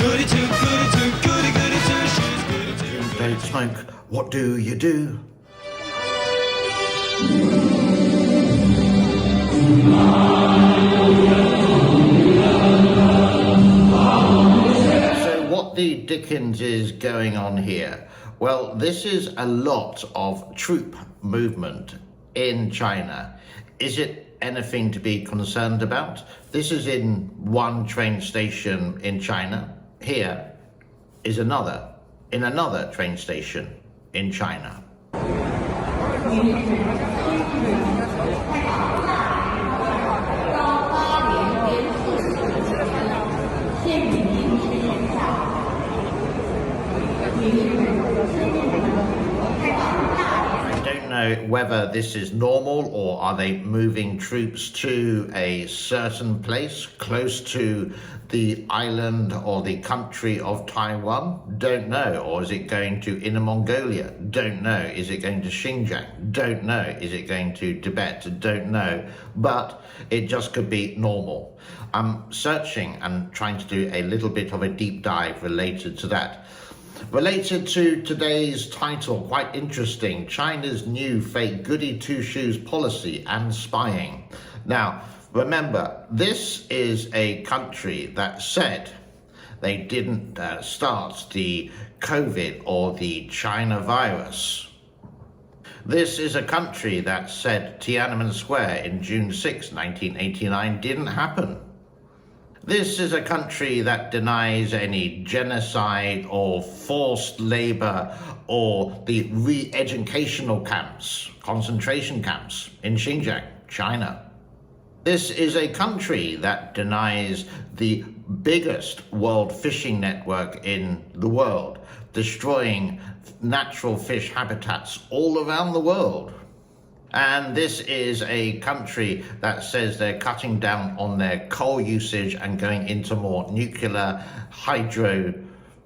goody two, goody two shoes, goody two. Don't smoke, what do you do? So what the dickens is going on here? Well, this is a lot of troop movement in China. Is it anything to be concerned about? This is in one train station in China. Here is another in another train station in China. I don't know whether this is normal or are they moving troops to a certain place close to the island or the country of Taiwan? Don't know. Or is it going to Inner Mongolia? Don't know. Is it going to Xinjiang? Don't know. Is it going to Tibet? Don't know. But it just could be normal. I'm searching and trying to do a little bit of a deep dive related to that. Related to today's title, quite interesting, China's new fake goody two-shoes policy and spying. Now, remember, this is a country that said they didn't start the COVID or the China virus. This is a country that said Tiananmen Square in June 6, 1989 didn't happen. This is a country that denies any genocide or forced labor or the re-educational camps, concentration camps in Xinjiang, China. This is a country that denies the biggest world fishing network in the world, destroying natural fish habitats all around the world. And this is a country that says they're cutting down on their coal usage and going into more nuclear, hydro,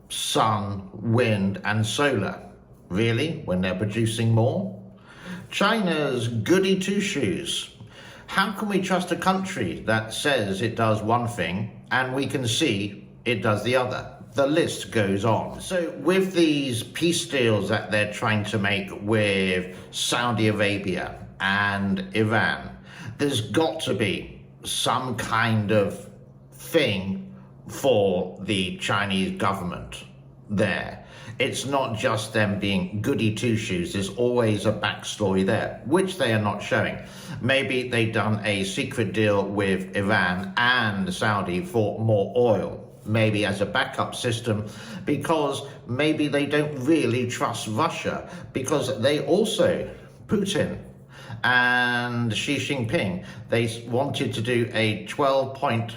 sun, wind, and solar. Really? When they're producing more? China's goody two-shoes. How can we trust a country that says it does one thing and we can see it does the other? The list goes on. So with these peace deals that they're trying to make with Saudi Arabia and Iran, there's got to be some kind of thing for the Chinese government there. It's not just them being goody two-shoes. There's always a backstory there, which they are not showing. Maybe they've done a secret deal with Iran and Saudi for more oil, maybe as a backup system, because maybe they don't really trust Russia, because they also, Putin and Xi Jinping, they wanted to do a 12-point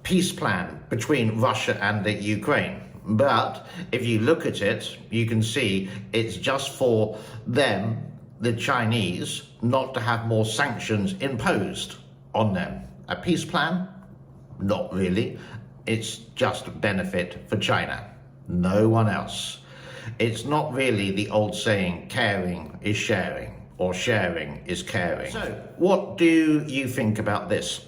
peace plan between Russia and the Ukraine. But if you look at it, you can see it's just for them, the Chinese, not to have more sanctions imposed on them. A peace plan? Not really. It's just benefit for China, no one else. It's not really the old saying, caring is sharing, or sharing is caring. So, what do you think about this?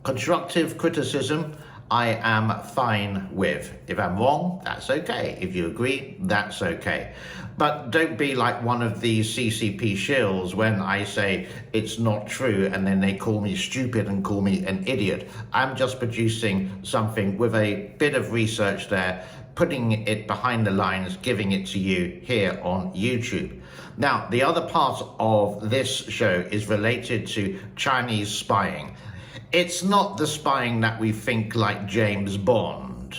Constructive criticism, I am fine with. If I'm wrong, that's okay. If you agree, that's okay. But don't be like one of these CCP shills when I say it's not true and then they call me stupid and call me an idiot. I'm just producing something with a bit of research there, putting it behind the lines, giving it to you here on YouTube. Now, the other part of this show is related to Chinese spying. It's not the spying that we think like James Bond.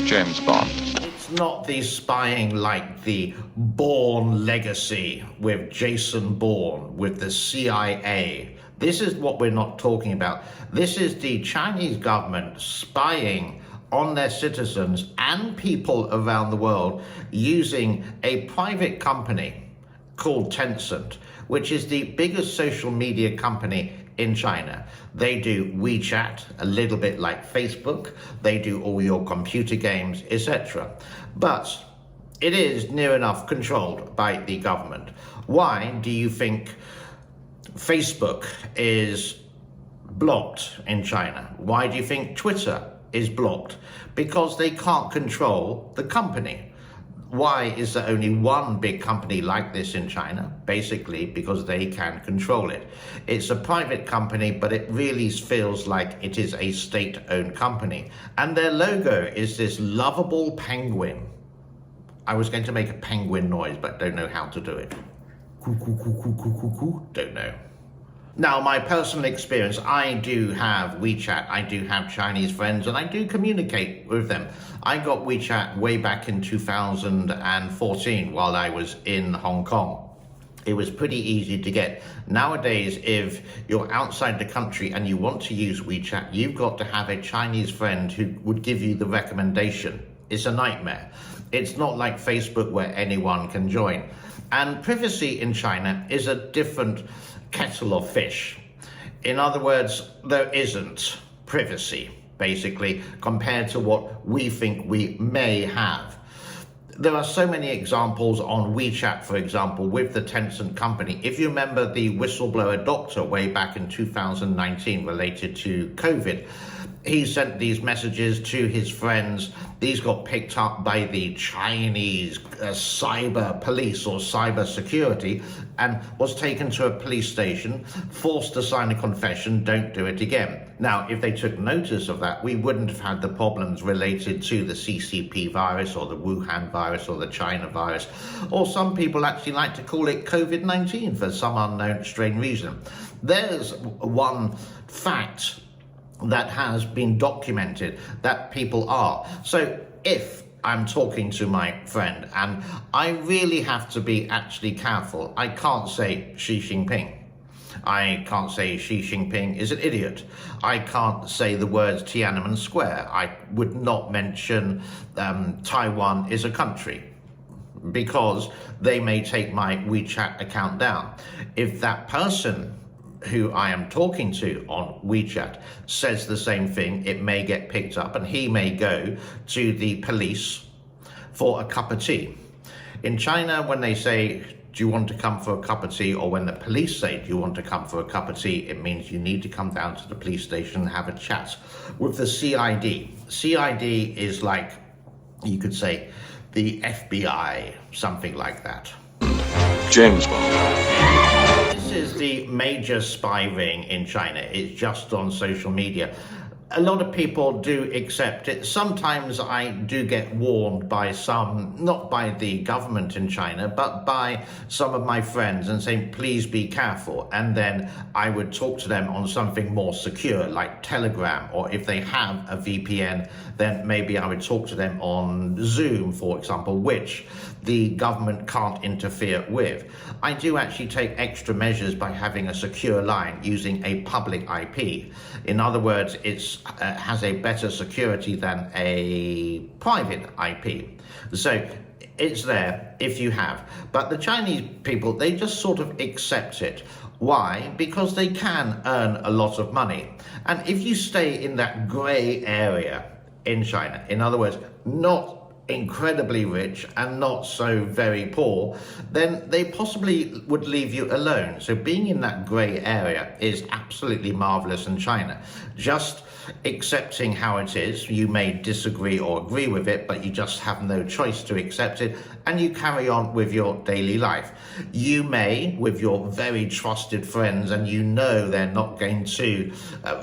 James Bond. It's not the spying like the Bourne Legacy with Jason Bourne, with the CIA. This is what we're not talking about. This is the Chinese government spying on their citizens and people around the world using a private company called Tencent, which is the biggest social media company in China. They do WeChat, a little bit like Facebook. They do all your computer games, etc. But it is near enough controlled by the government. Why do you think Facebook is blocked in China? Why do you think Twitter is blocked? Because they can't control the company. Why is there only one big company like this in China? Basically, because they can control it. It's a private company, but it really feels like it is a state-owned company. And their logo is this lovable penguin. I was going to make a penguin noise, but don't know how to do it. Coo, coo, coo, coo, coo, coo, coo. Don't know. Now, my personal experience, I do have WeChat, I do have Chinese friends, and I do communicate with them. I got WeChat way back in 2014 while I was in Hong Kong. It was pretty easy to get. Nowadays, if you're outside the country and you want to use WeChat, you've got to have a Chinese friend who would give you the recommendation. It's a nightmare. It's not like Facebook where anyone can join. And privacy in China is a different kettle of fish. In other words, there isn't privacy, basically, compared to what we think we may have. There are so many examples on WeChat, for example, with the Tencent company. If you remember the whistleblower doctor way back in 2019 related to COVID, he sent these messages to his friends. These got picked up by the Chinese cyber police or cyber security and was taken to a police station, forced to sign a confession, don't do it again. Now, if they took notice of that, we wouldn't have had the problems related to the CCP virus or the Wuhan virus or the China virus, or some people actually like to call it COVID-19 for some unknown strange reason. There's one fact that has been documented that people are. So if I'm talking to my friend and I really have to be actually careful, I can't say Xi Jinping. I can't say Xi Jinping is an idiot. I can't say the words Tiananmen Square. I would not mention Taiwan is a country, because they may take my WeChat account down. If that person who I am talking to on WeChat says the same thing, it may get picked up and he may go to the police for a cup of tea. In China, when they say, do you want to come for a cup of tea? Or when the police say, do you want to come for a cup of tea? It means you need to come down to the police station and have a chat with the CID. CID is like, you could say, the FBI, something like that. James Bond. This is the major spy ring in China. It's just on social media. A lot of people do accept it. Sometimes I do get warned by some, not by the government in China, but by some of my friends and saying, please be careful. And then I would talk to them on something more secure, like Telegram, or if they have a VPN, then maybe I would talk to them on Zoom, for example, which the government can't interfere with. I do actually take extra measures by having a secure line using a public IP. In other words, it has a better security than a private IP. So it's there if you have. But the Chinese people, they just sort of accept it. Why? Because they can earn a lot of money. And if you stay in that grey area in China, in other words, not incredibly rich and not so very poor, then they possibly would leave you alone. So being in that grey area is absolutely marvelous in China. Just accepting how it is, you may disagree or agree with it, but you just have no choice to accept it, and you carry on with your daily life. You may, with your very trusted friends, and you know they're not going to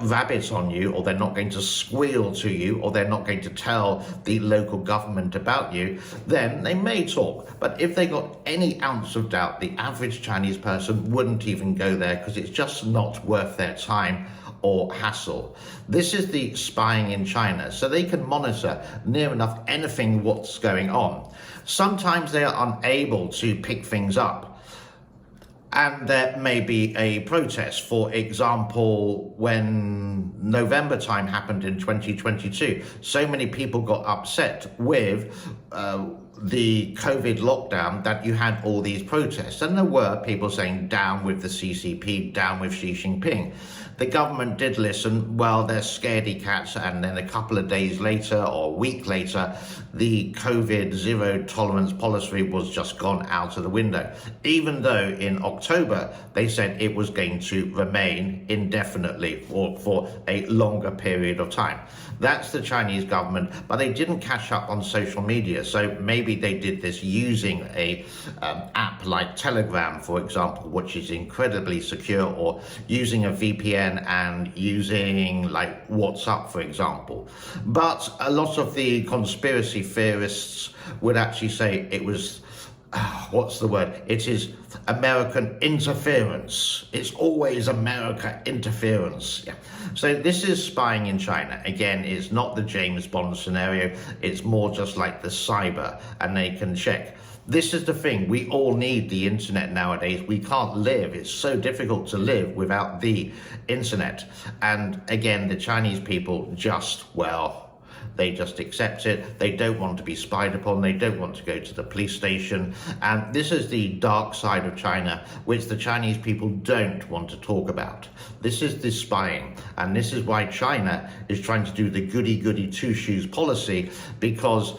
rabbit on you, or they're not going to squeal to you, or they're not going to tell the local government about you, then they may talk. But if they got any ounce of doubt, the average Chinese person wouldn't even go there, because it's just not worth their time or hassle. This is the spying in China, so they can monitor near enough anything what's going on. Sometimes they are unable to pick things up, and there may be a protest. For example, when November time happened in 2022, so many people got upset with the COVID lockdown that you had all these protests, and there were people saying down with the CCP, down with Xi Jinping. The government did listen. Well, they're scaredy cats, and then a couple of days later or a week later, the COVID zero tolerance policy was just gone out of the window, even though in October they said it was going to remain indefinitely or for a longer period of time. That's the Chinese government, but they didn't catch up on social media. So maybe they did this using a app like Telegram, for example, which is incredibly secure, or using a VPN and using like WhatsApp, for example. But a lot of the conspiracy theorists would actually say it was what's the word? It is American interference. It's always America interference. Yeah. So this is spying in China. Again, it's not the James Bond scenario. It's more just like the cyber, and they can check. This is the thing. We all need the internet nowadays. We can't live. It's so difficult to live without the internet. And again, the Chinese people just, well, they just accept it. They don't want to be spied upon. They don't want to go to the police station. And this is the dark side of China, which the Chinese people don't want to talk about. This is the spying. And this is why China is trying to do the goody two-shoes policy, because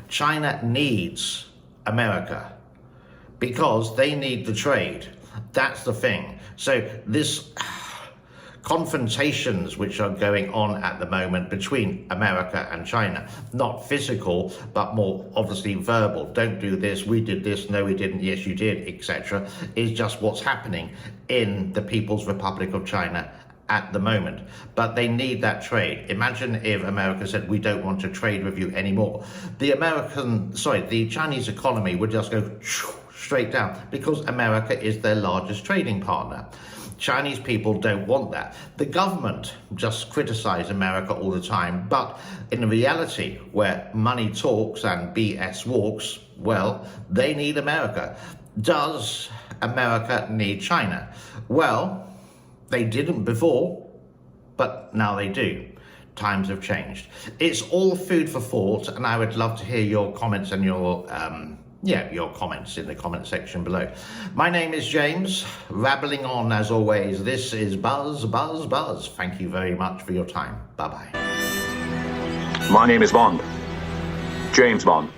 China needs America, because they need the trade. That's the thing. So this confrontations which are going on at the moment between America and China, not physical, but more obviously verbal. Don't do this, we did this, no we didn't, yes you did, etc., is just what's happening in the People's Republic of China at the moment. But they need that trade. Imagine if America said, we don't want to trade with you anymore. The Chinese economy would just go straight down, because America is their largest trading partner. Chinese people don't want that. The government just criticize America all the time, but in reality, where money talks and BS walks, well, they need America. Does America need China? Well, they didn't before, but now they do. Times have changed. It's all food for thought, and I would love to hear your comments and your comments in the comment section below. My name is James, rabbling on as always. This is Buzz. Thank you very much for your time. Bye-bye. My name is Bond. James Bond.